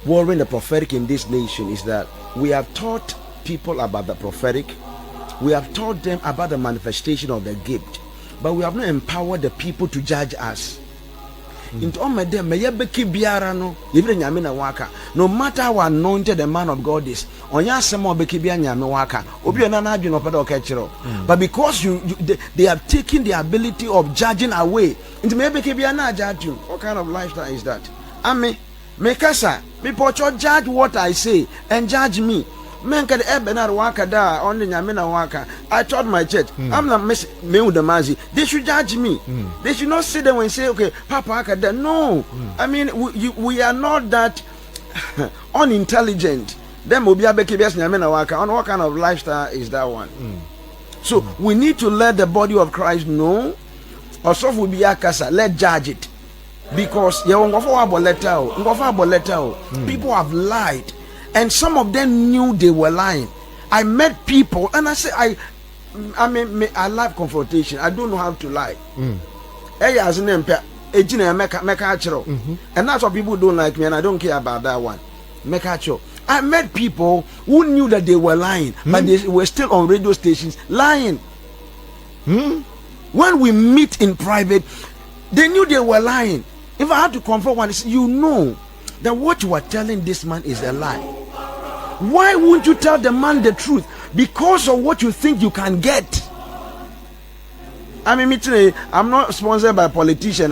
S1: worrying the prophetic in this nation is that we have taught people about the prophetic, we have taught them about the manifestation of the gift, but we have not empowered the people to judge us. No matter how anointed the man of God is, but because they have taken the ability of judging away, what kind of lifestyle is that? Mekasa, people judge what I say and judge me. Menka the ElBenard waka da on the Nyamina waka. I taught my church. I'm not me the mazi. They should judge me. They should not sit there and say, okay, Papa waka da. No, I mean we are not that unintelligent. Then will be a bekibias Nyamina waka. On what kind of lifestyle is that one? So we need to let the body of Christ know. Or so will be a kasa. Let judge it. Because people have lied, and some of them knew they were lying. I met people and I say I like confrontation. I don't know how to lie. And that's why people don't like me, and I don't care about that one. I met people who knew that they were lying, but they were still on radio stations lying. When we meet in private, they knew they were lying. If I had to confront one, you know that what you are telling this man is a lie. Why won't you tell the man the truth? Because of what you think you can get. I mean, I'm not sponsored by a politician.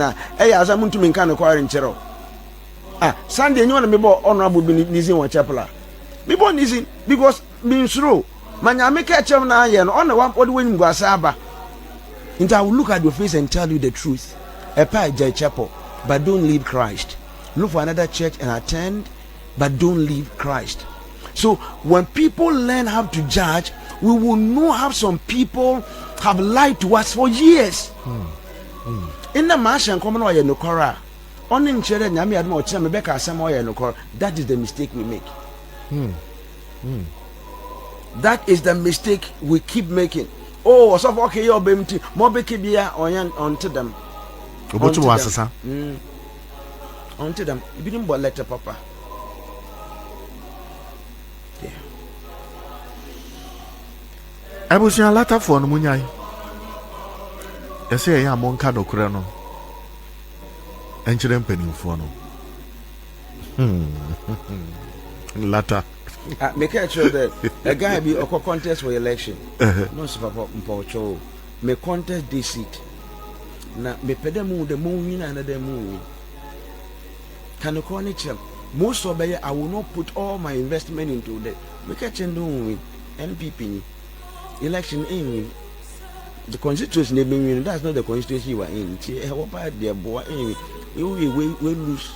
S1: Sunday, you want to be more honorable Nizin or Chapel. Be born Nizin because being through. Man, I make a chum now, on the one for the wind Guasaba. And I will look at your face and tell you the truth. A pie chapel. But don't leave Christ. Look for another church and attend, but don't leave Christ. So when people learn how to judge, we will know how some people have lied to us for years. In the Martian common or no Cora, only in Chile, Yami Admo, Chamebeka, Samoa, no Cora. That is the mistake we make. That is the mistake we keep making. Oh, so okay, you're being more beer onto them. Onto them. You didn't buy letter, Papa.
S2: I was in a letter for Munyai. They say I am on Cado Crano. And children penny for no. Latter.
S1: Make sure that a guy be a contest for election. No, Super Mpocho. Me contest this seat. Now, me pedemu the moon and the moon. Can you call it? Most of the I will not put all my investment into that. Make a change with MPP election in the constituency. That's not the constituency you are in. How about their boy? You will lose.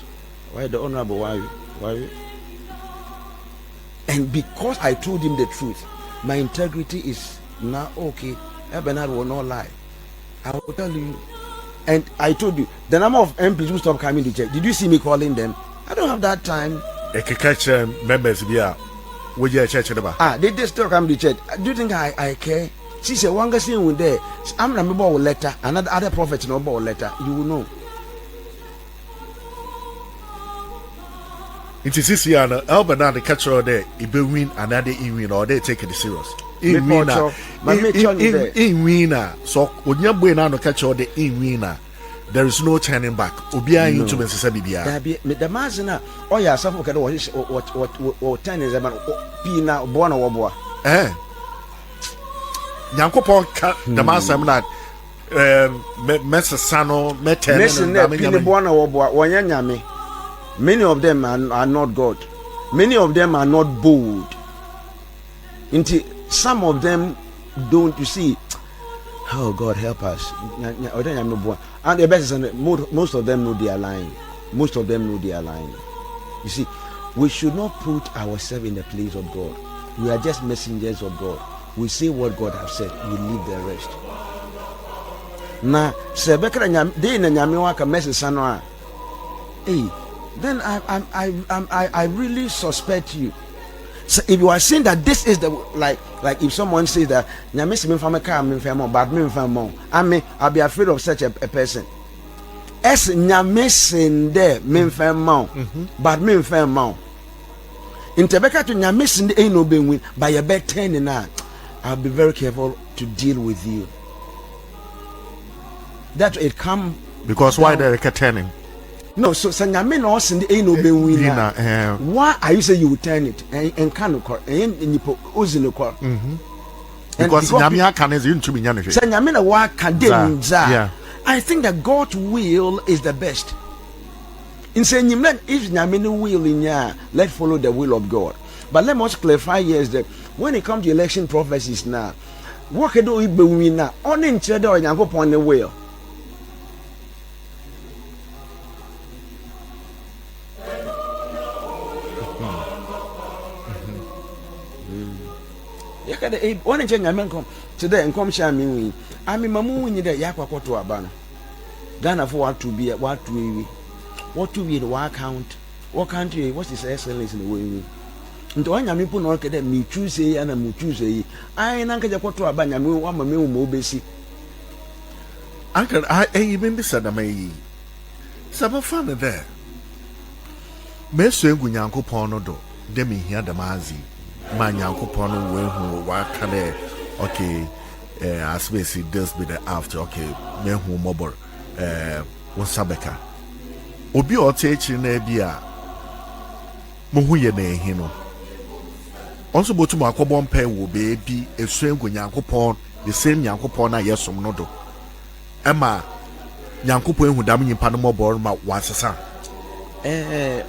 S1: Why the honorable? Why? And because I told him the truth, my integrity is now okay. ElBenard will not lie. I will tell you. And I told you, the number of MPs who stopped coming to check. Did you see me calling them? I don't have that time.
S2: A catch members here. Would you church about?
S1: They still come to church. Do you think I care? She said, one guy saying with there. I'm not about a letter. Another other prophets know about a letter. You will know.
S2: It is this year, ElBenard the catcher there. If they win another win, or they take it serious. In winner, so when you're going on the catcher the winner, there is no turning back. Obia into Mississippi.
S1: The Mazina, oh yeah, some of what 10 is about Pina born or boy.
S2: Yankopon the Master not Messasano, Metan,
S1: born or boy, many of them are not God. Many of them are not bold. Some of them don't, you see. Oh, God help us. And the best is most of them know they are lying. Most of them know they are lying. You see, we should not put ourselves in the place of God. We are just messengers of God. We say what God has said. We leave the rest. Now, then I really suspect you. So if you are saying that this is the like if someone says that I'll be afraid of such a person. As nyamesin there but me famo. In Tebeka to nyamesin ain't no being win by a bed 10 and 9. I'll be very careful to deal with you. That it come
S2: because why they're turning.
S1: No, so Sanyame no sin ain't no be winner. Why are you say you will turn it and can and you put Uzinoko?
S2: Because Nyamia can is into me.
S1: Sanyame wa can yeah. I think that God's will is the best. In saying if Nyamene will in ya, let's follow the will of God. But let us clarify here is that when it comes to election prophecies now, what can do it be winner? Only in Cheddar and go upon the will. One change I mean come today and come share me. I mean mamu win there yakwa to abana. Ghana for what to be what to be what to be the what count what country what is excellence in the way. Nto anya me pu no ke dem me choose say and me choose say. I na nka jakwa to abanya me wa ma me mo obesi.
S2: Uncle I even be said am Saba fan there. Me so egu Nyankopon no do. Dem hia dem azi. Man Nyankopon we hu wa kale okay as we see this be the after okay me hu mobor wonsabeka obi o te echi na bia mo hu ye na ehi no onso botu mo akobo mpa wo be bi esu egu Nyankopon the same Nyankopon na yesom no do ema Nyankopon hu dam nyimpa no mobor ma wasesa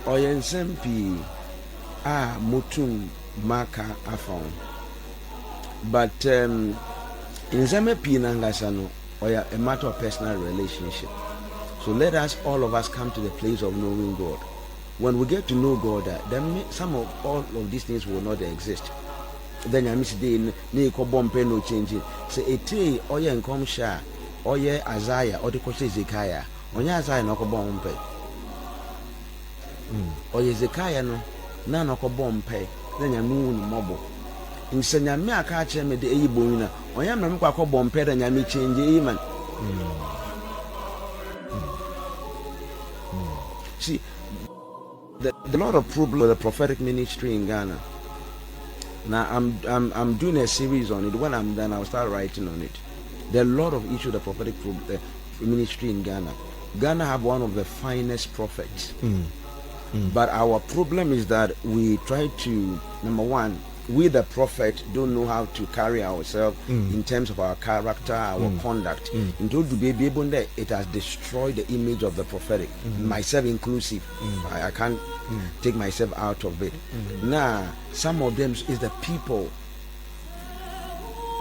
S1: oyensempi motum maka afon but in zame pina ngasano or a matter of personal relationship. So let us all of us come to the place of knowing God. When we get to know God, then some of all of these things will not exist. Then I miss the ne bompe no changing. Say ete oye nkom sha oye Isaiah or the question Ezekiah onya Isaiah no ko bompe oye Ezekiah no na no ko bompe then ya mu ni mobo insenya me aka kire me de eyibo wina onya me kwa ko bompe da nya me change e man. See, the lot of problem with the prophetic ministry in Ghana. Now I'm doing a series on it. When I'm done, I'll start writing on it. There are a lot of issues the prophetic ministry in Ghana. Ghana have one of the finest prophets. But our problem is that we try to, number one, we the prophet don't know how to carry ourselves in terms of our character, our conduct. Until to be able that it has destroyed the image of the prophetic, myself inclusive. I can't take myself out of it. Now, some of them is the people.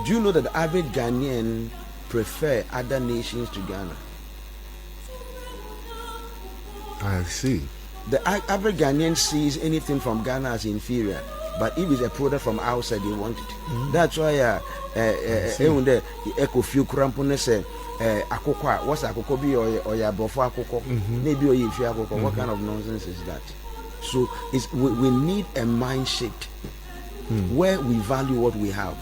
S1: Do you know that the average Ghanaian prefer other nations to Ghana?
S2: I see.
S1: The average Ghanaian sees anything from Ghana as inferior, but if it's a product from outside, they want it. That's why the echo few crampone say akoko. What's akoko be or ya brofo akoko? Maybe or if you akoko. What kind of nonsense is that? So we need a mind shift where we value what we have.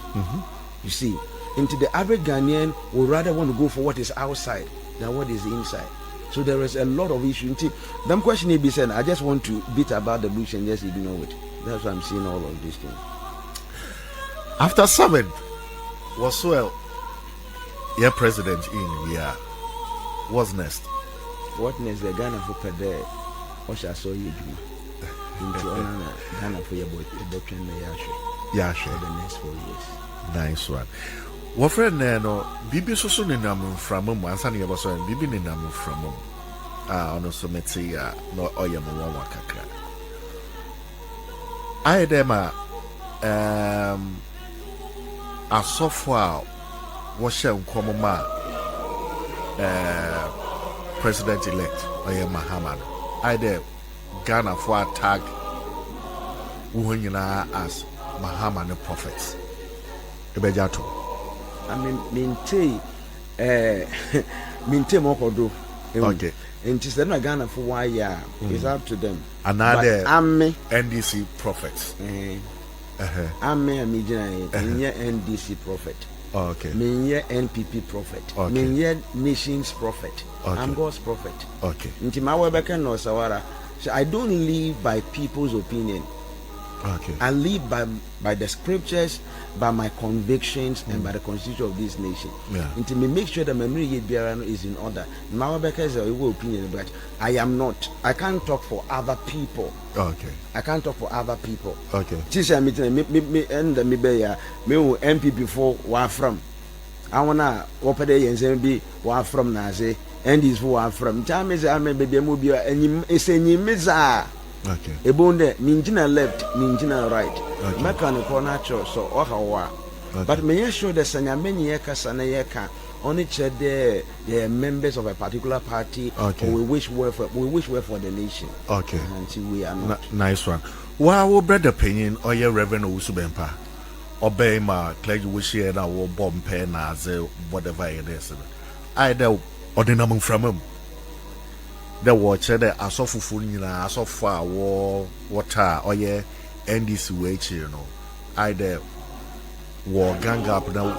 S1: You see, into the average Ghanaian would rather want to go for what is outside than what is inside. So there is a lot of issues. Them question be said, I just want to beat about the bush and just ignore it. That's why I'm seeing all of these things.
S2: After summit was well, your president in what's next?
S1: What next? The Ghana for per day. What shall I saw you do? Into honor Ghana for your boy, the doctrine
S2: Yeah,
S1: for the next 4 years.
S2: Nice one. What friend no bibi so ne nam from ansa ne yebo so bibi ne nam from ono so meti no oye mo wa kakra I dem asofo a wo hye nkomo ma president elect oye Mahama I dem Ghana for attack wo nyina as Mahama ne prophets ebejato
S1: I mean, maintain Mokodo.
S2: Okay.
S1: And it's not Ghana for 1 year. It's up to them.
S2: Another
S1: I'm
S2: NDC prophets.
S1: I'm a NDC prophet.
S2: Okay.
S1: Me NPP prophet.
S2: Okay.
S1: Me nations prophet.
S2: Okay.
S1: I'm God's prophet.
S2: Okay.
S1: Into my Webeka no Sawara. So I don't live by people's opinion.
S2: Okay.
S1: I live by the scriptures, by my convictions, and by the constitution of this nation.
S2: Yeah.
S1: And to make sure that my memory is in order. Mawabeka is a opinion, but I am not. I can't talk for other people.
S2: Okay.
S1: I can't talk for other people.
S2: Okay.
S1: Teacher meeting me and me be ya me MP before where from. I wanna open the and be where from Nazi and this where from. Time is I may be mobile and it's a new
S2: Okay.
S1: Ebonde minjina left, minjina right.
S2: Okay.
S1: Mechanical natural so ohawa.
S2: Okay.
S1: But me sure the sanya many yeka sana yeka only ched they are members of a particular party.
S2: Okay.
S1: Or we wish well for the nation.
S2: Okay.
S1: Until we are not.
S2: Nice one. Wow, brother opinion or your reverend Usubempa. Obey my clergy wish here now or bomb pen as whatever it is. Either or the number from him. The watcher the asofu nyina asofu a wo water oye NDC wage you know either war gang up now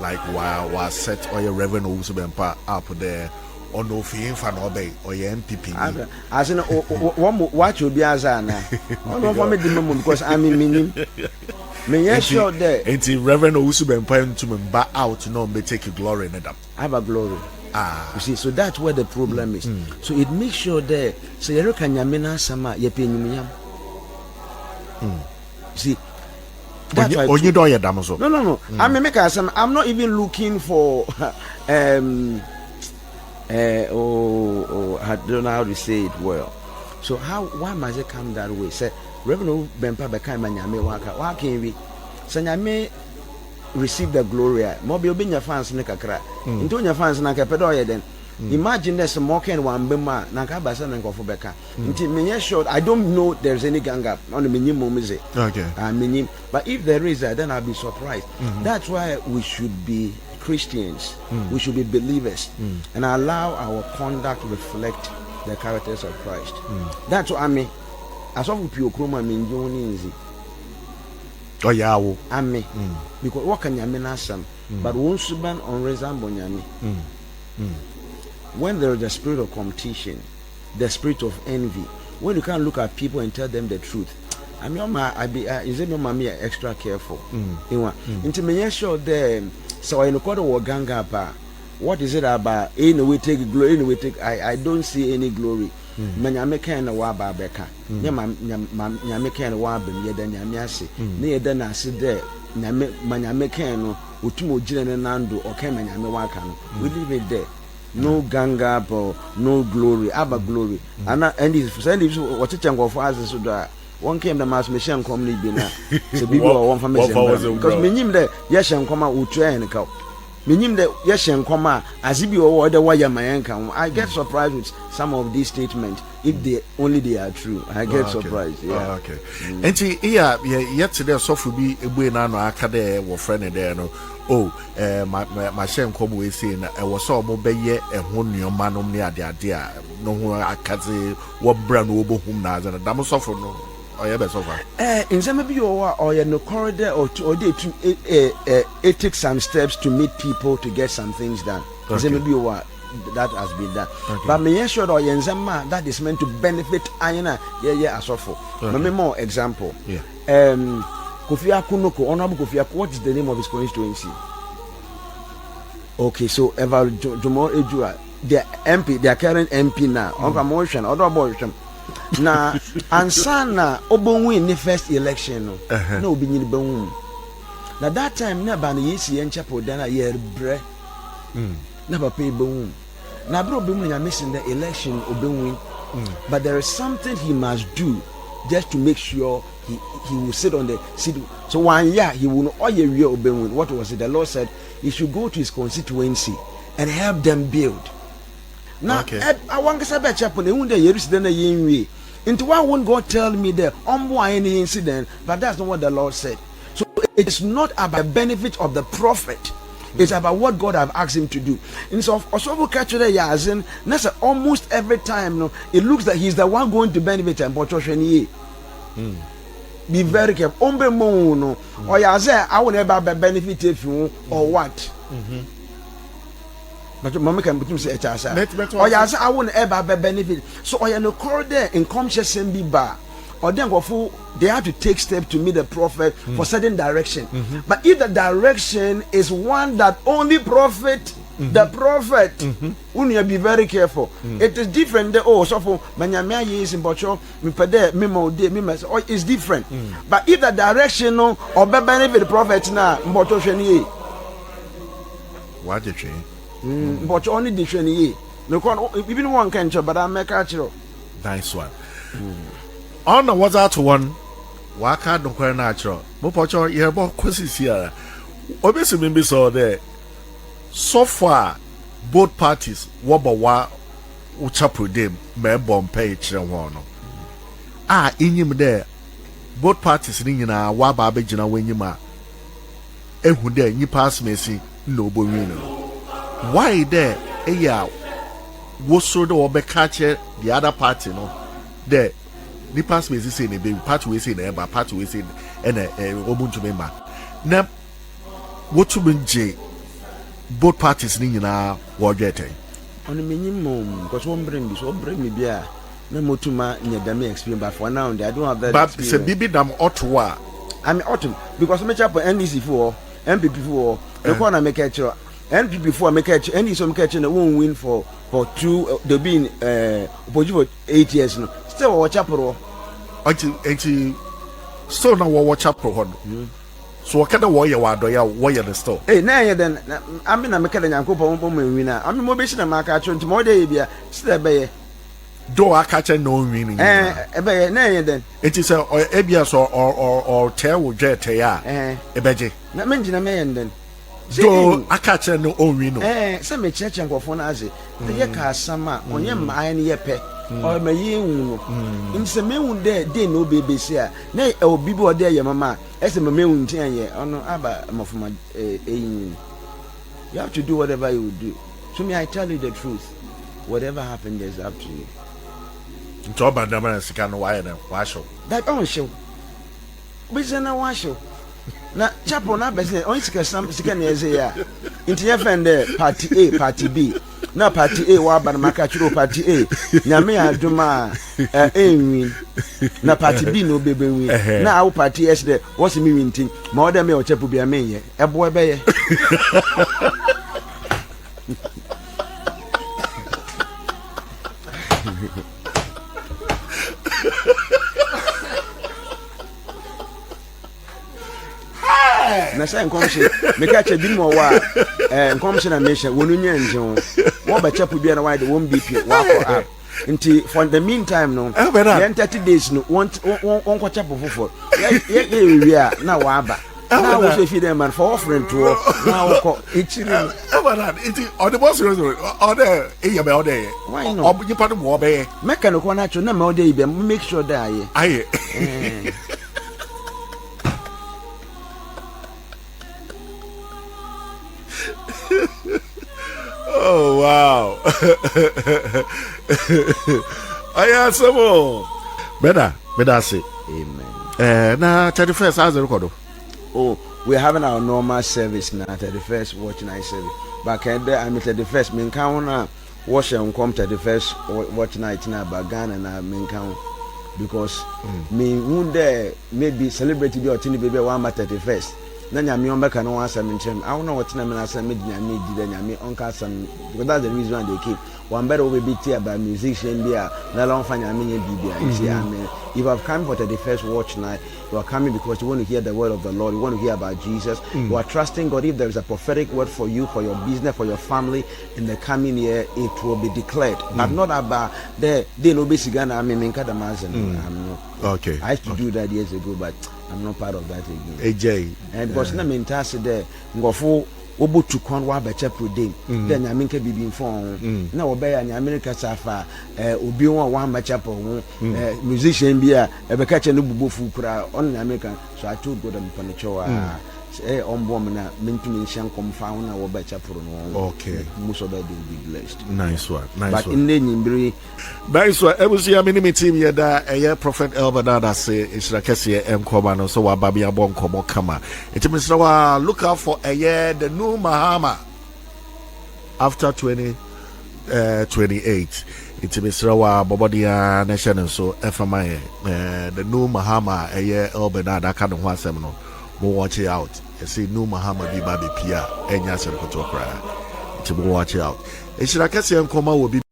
S2: like was set oye revenue Usubempa up there or no fee for no obey oye MPP
S1: as in one watch will be as ana no for me the moment because I mean me sure there
S2: anti revenue Usubempa into me back out no me take you glory in them
S1: I have a glory. You see, so that's where the problem is. So it makes sure that so you can yamina sama yepenyum. See, that's why
S2: you don't hear them so.
S1: No. I mean, I'm not even looking for I don't know how to say it well. So why must it come that way? Say Reverend Bempa Bekai Manyame Waka. Why can't we? Sanyame receive the glory. Mobile being your fans nekakra. Into your fans nakapedoya then. Imagine there's a mocking one bema nakabasa and kofobeka. Until me short, I don't know there's any gang up on the minimum is it.
S2: Okay.
S1: But if there is then I'll be surprised. That's why we should be Christians. We should be believers and allow our conduct to reflect the characters of Christ. That's what I mean. As of Piokroma mean easy.
S2: Oh yeah,
S1: Ame. Because what can you mean asam? But once you ban on resemble yami. When there is the spirit of competition, the spirit of envy, when you can't look at people and tell them the truth, I mean, I be is it no mommy extra careful. Into me sure there. So in the quarter or ganga pa. What is it about? Anyway, take glory. Anyway, take. I don't see any glory. Man, I make kind of waba beka. Yeah, man, make kind of wabim. Yeah, then yamiasi. Near then I sit there. Man, I make kind of utumo jine nando or kemen yami wakan. We leave it there. No ganga or no glory. Abba glory. And this what it go for us so that. One came the mass machine company bina. So people are one for me because me him there. Yes, and come out with train and cow. Me him there. Yes, and come out as if you were the wire my income. I get surprised with some of these statements if they only they are true. I get surprised. Yeah.
S2: Okay. And see, yet today so for be a boy now. I can't there friend there no. My shame come we saying I was so mobile a one your man on the idea. No, I can't say what brand over whom now and I'm suffer no.
S1: In some of you or no corridor or they to take some steps to meet people to get some things done. Some of you that has been done. But me sure or yenzama that is meant to benefit Ayana. Yeah, as awful. Let me more example. Kofi Akunoko, Honorable Kofi Akunoko, what is the name of his constituency? Okay, so Eva Jomo Ejua, their MP, their current MP now, on motion, other abortion. Na ansana obonwin the first election no obi nyini banwu na that time na ba na yesi en chapel dana yer bre na papa banwu na bro obi mu nya missing the election obonwin but there is something he must do just to make sure he will sit on the seat. So 1 year he will not obonwin. What was it? The Lord said he should go to his constituency and help them build. Now, I want to say about chapel. They won't hear the yen into why won't God tell me that any incident? But that's not what the Lord said. So it is not about the benefit of the prophet. It's about what God have asked him to do. And so also catch the yazin. That's almost every time. No, it looks like he's the one going to benefit and but be very careful. Ombe mono or yaze. I will never benefit if you or what. But mama can put say or yaze I won't ever benefit. So or you no call there in conscious and be bar. Or then go for they have to take steps to meet the prophet for certain direction. But if the direction is one that only profit the prophet, we need be very careful. It is different. So for manyamia is in bocho, me pede, me mode, me mess. Oh, it's different. But if the direction or be benefit the prophet na bocho sheni.
S2: What did you?
S1: Bocho only the sheni. No, even one can but I make actual.
S2: Nice one. On the was out one. Waka don't quite natural. Mopocho, you have more questions here. Obviously, maybe so there. So far, both parties, Wabawa, Uchapu dem, may bomb page and one. In him there, both parties in Waba Bejina when you ma. And who there, you pass me see, no boyino. Why there, was so the Obe catcher, the other party, no? There. The pass me say ne be part we say na part we say and obuntu member na what to be both parties ni nyina wo dwete
S1: on minimum because one bring me bia na motuma nyadame experience but for now I don't have that
S2: but say bibi dam otwa
S1: I mean autumn because me chap NDC for MPP for the corner make actual NPP for make actual NDC so make actual won't win for 2 they been for 8 years no still watch up pro
S2: until still now watch up pro so what kind of warrior warrior the store
S1: na then I mean I'm making Yankopon winner I mean mobile na mark actually tomorrow day bia still be
S2: do I catch no winning
S1: na then
S2: it is a ABS or tell will get ya ebeje
S1: na menjina me then
S2: do I catch no winning
S1: say me church Yankopon na ase ye ka sama onye man ye pe or my yin in some men there, they no baby say, nay, oh, people there, your mamma, as a man 10 years, or no, about my you have to do whatever you would do. To me, I tell you the truth. Whatever happened is up to you.
S2: Job and the can wire them, wash
S1: that on show. But then I wash you. Now, chapel, not business, only some second years a year. Into your friend there, party A, party B. na party A wa ba na maka chiro party A nyame aduma enwi na party B no bebe wi na awu party S de what's me winting ma o de me o chepu bia me ye ebo ebe ye na say nkomshi me ka che bi mo wa nkomshi na me hye wonu nya njen wo ba chepu bia na wide won BP wa for up nti for the meantime no 30 days no won ko chepu fofo ye wi a na wa aba na wo so fi dem man for offering to na wo ko ichiri
S2: ElBenard iti on the boss order e be order
S1: why no
S2: obu jipa no mo be
S1: meka no ko na cho na me order ibe make sure that
S2: aye oh wow aya samo better say
S1: amen
S2: na 31st as record.
S1: Oh, we're having our normal service now, 31st watch night service. But I'm 31st, min count wash and come 31st watch night now, but Ghana na min count because me wound there maybe celebrate your tiny baby 31st. Then you me on back and no answer me. I don't know what time I said me did me uncle some because that's the reason they keep one better will be here by musician there. No long find I mean if I've come for the first watch night, you are coming because you want to hear the word of the Lord, you want to hear about Jesus, you are trusting God. If there is a prophetic word for you, for your business, for your family in the coming year, it will be declared. But not about they no basic Ghana. I mean, I'm not.
S2: Okay.
S1: I used to do that years ago, but I'm not part of that again.
S2: AJ.
S1: And because na mentase there, ngofo obotu kon wa ba chapel dem. Then I ke bibi inform. Na obe ya ni America safa obi won wa ba chapel musician bia e be ka che no bubofu kura on America. So I told God I'm going to on bomb na mentumi nhyɛ nkɔm fa ho na wo ba chapel no.
S2: Okay.
S1: Most of them will be blessed.
S2: Nice one.
S1: But in the nyimbiri
S2: nice one. Ebusi ya mini team ya da Prophet ElBenard ase isra kese enkoba no so wa babi abon komo kama. Etimisa wa look out for the new Mahama after 2028. Etimisa wa bobodia nation so efama the new Mahama ElBenard aka no ho asem no. Watch it out. You see, no Muhammad be baby Pia, and Yasan Kotokra. Watch it out. It's like I say, I'm come out will be.